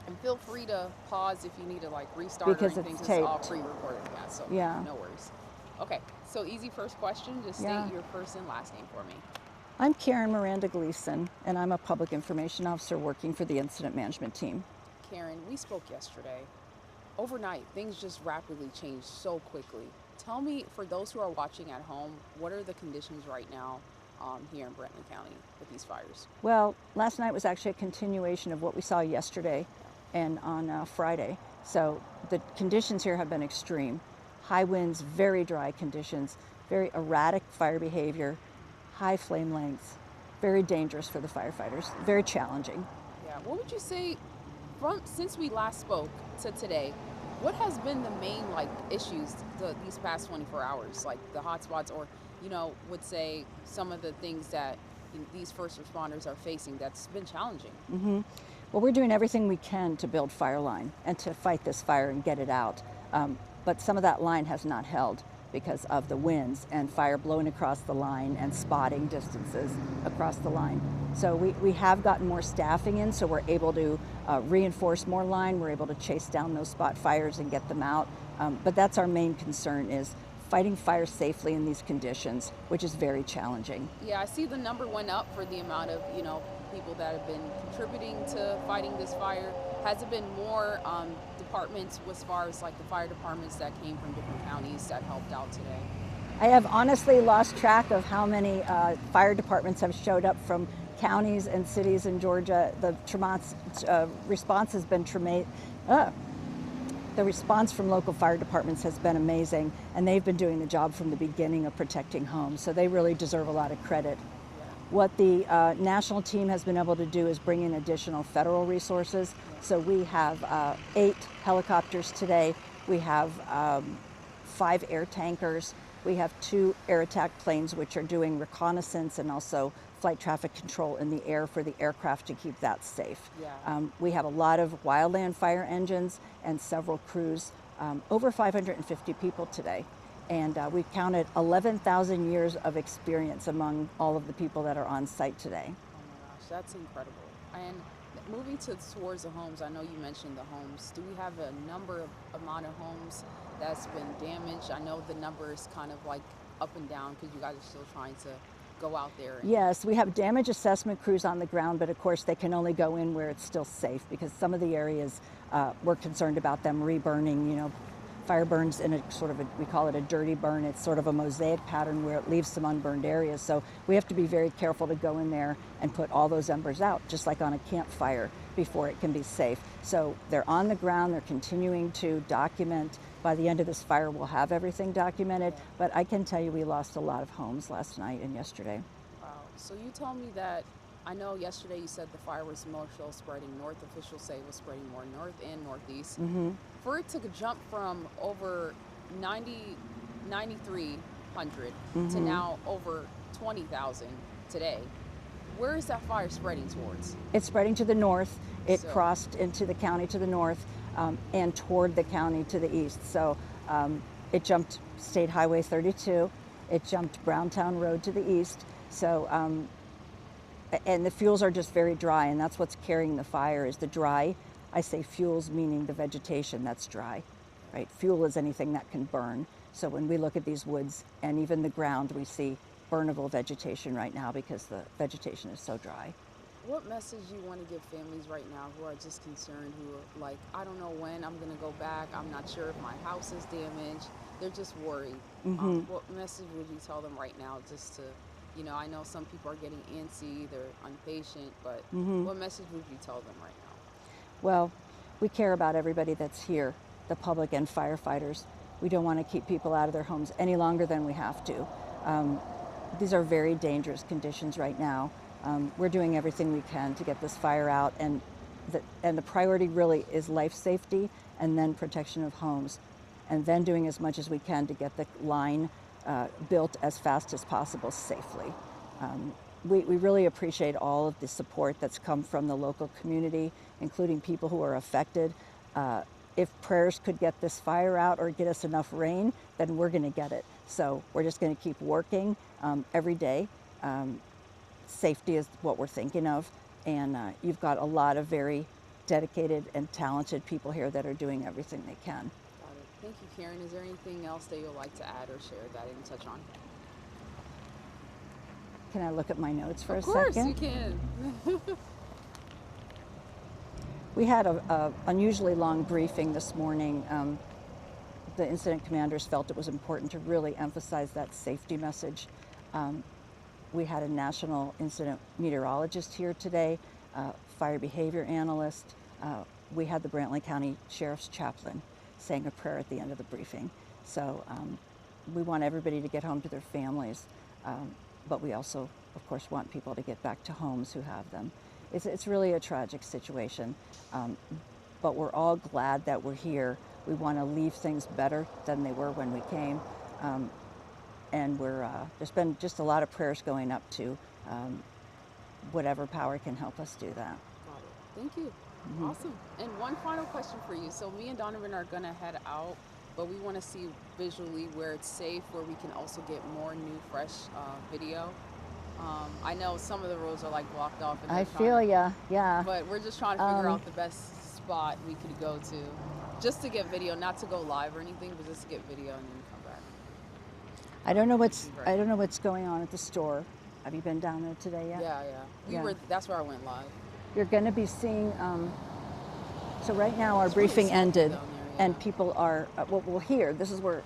And feel free to pause if you need to like restart or because anything. it's 'Cause it's all taped. pre-recorded. Yeah, so Yeah. no worries. Okay, so easy first question. Just state Yeah. your first and last name for me. I'm Karen Miranda-Gleason, and I'm a public information officer working for the incident management team. Karen, we spoke yesterday. Overnight, things just rapidly changed so quickly. Tell me, for those who are watching at home, what are the conditions right now here in Brantley County with these fires? Well, last night was actually a continuation of what we saw yesterday Yeah. and on Friday. So the conditions here have been extreme. High winds, very dry conditions, very erratic fire behavior, high flame lengths, very dangerous for the firefighters, very challenging. Yeah. What would you say from since we last spoke to today? What has been the main like issues these past 24 hours, like the hotspots, or would say some of the things that these first responders are facing that's been challenging? Well, we're doing everything we can to build fire line and to fight this fire and get it out. But some of that line has not held because of the winds and fire blowing across the line and spotting distances across the line. So we have gotten more staffing in, so we're able to reinforce more line. We're able to chase down those spot fires and get them out. But that's our main concern, is fighting fire safely in these conditions, which is very challenging. Yeah, I see the number went up for the amount of people that have been contributing to fighting this fire. Has it been more departments as far as like the fire departments that came from different counties that helped out today? I have honestly lost track of how many fire departments have showed up from counties and cities in Georgia. The response has been the response from local fire departments has been amazing, and they've been doing the job from the beginning of protecting homes, so they really deserve a lot of credit. Yeah. What the national team has been able to do is bring in additional federal resources. So we have 8 helicopters today. We have 5 air tankers. We have 2 air attack planes, which are doing reconnaissance and also flight traffic control in the air for the aircraft to keep that safe. Yeah. We have a lot of wildland fire engines and several crews, over 550 people today. And we counted 11,000 years of experience among all of the people that are on site today. Oh my gosh, that's incredible. And moving towards the homes, I know you mentioned the homes. Do we have a amount of homes that's been damaged? I know the number is kind of like up and down because you guys are still trying to go out there. Yes, we have damage assessment crews on the ground, but of course they can only go in where it's still safe, because some of the areas we're concerned about them reburning. Fire burns in a sort of we call it a dirty burn. It's sort of a mosaic pattern where it leaves some unburned areas. So we have to be very careful to go in there and put all those embers out, just like on a campfire, before it can be safe. So they're on the ground, they're continuing to document. By the end of this fire, we'll have everything documented, but I can tell you we lost a lot of homes last night and yesterday. Wow. So you told me that, I know yesterday you said the fire was more so spreading north. Officials say it was spreading more north and northeast. For it to jump from over 9,300 to now over 20,000 today, where is that fire spreading towards? It's spreading to the north. It So- crossed into the county to the north and toward the county to the east. So it jumped State Highway 32. It jumped Browntown Road to the east. So, and the fuels are just very dry, and that's what's carrying the fire is the dry. I say fuels meaning the vegetation that's dry, right? Fuel is anything that can burn. So when we look at these woods and even the ground, we see burnable vegetation right now because the vegetation is so dry. What message do you want to give families right now who are just concerned, who are like, I don't know when I'm going to go back. I'm not sure if my house is damaged. They're just worried. What message would you tell them right now just to, I know some people are getting antsy, they're impatient, but what message would you tell them right now? Well, we care about everybody that's here, the public and firefighters. We don't want to keep people out of their homes any longer than we have to. These are very dangerous conditions right now. We're doing everything we can to get this fire out, and the priority really is life safety and then protection of homes, and then doing as much as we can to get the line built as fast as possible safely. We really appreciate all of the support that's come from the local community, including people who are affected. If prayers could get this fire out or get us enough rain, then we're going to get it. So we're just going to keep working every day. Safety is what we're thinking of, and you've got a lot of very dedicated and talented people here that are doing everything they can. Got it. Thank you, Karen. Is there anything else that you'd like to add or share that I didn't touch on? Can I look at my notes for a Of course, second? you can. We had a unusually long briefing this morning. The incident commanders felt it was important to really emphasize that safety message. We had a national incident meteorologist here today, fire behavior analyst. We had the Brantley County Sheriff's chaplain saying a prayer at the end of the briefing. So we want everybody to get home to their families, but we also, of course, want people to get back to homes who have them. It's really a tragic situation, but we're all glad that we're here. We want to leave things better than they were when we came, and there's been just a lot of prayers going up to whatever power can help us do that. Got it. Thank you. Awesome. And one final question for you. So me and Donovan are going to head out, but we want to see visually where it's safe, where we can also get more new, fresh video. I know some of the roads are like blocked off. And I feel ya, yeah. But we're just trying to figure out the best spot we could go to, just to get video, not to go live or anything, but just to get video and then come back. I don't know what's going on at the store. Have you been down there today yet? Yeah. That's where I went live. You're going to be seeing. So right now our briefing ended, and people are. What we'll hear. This is where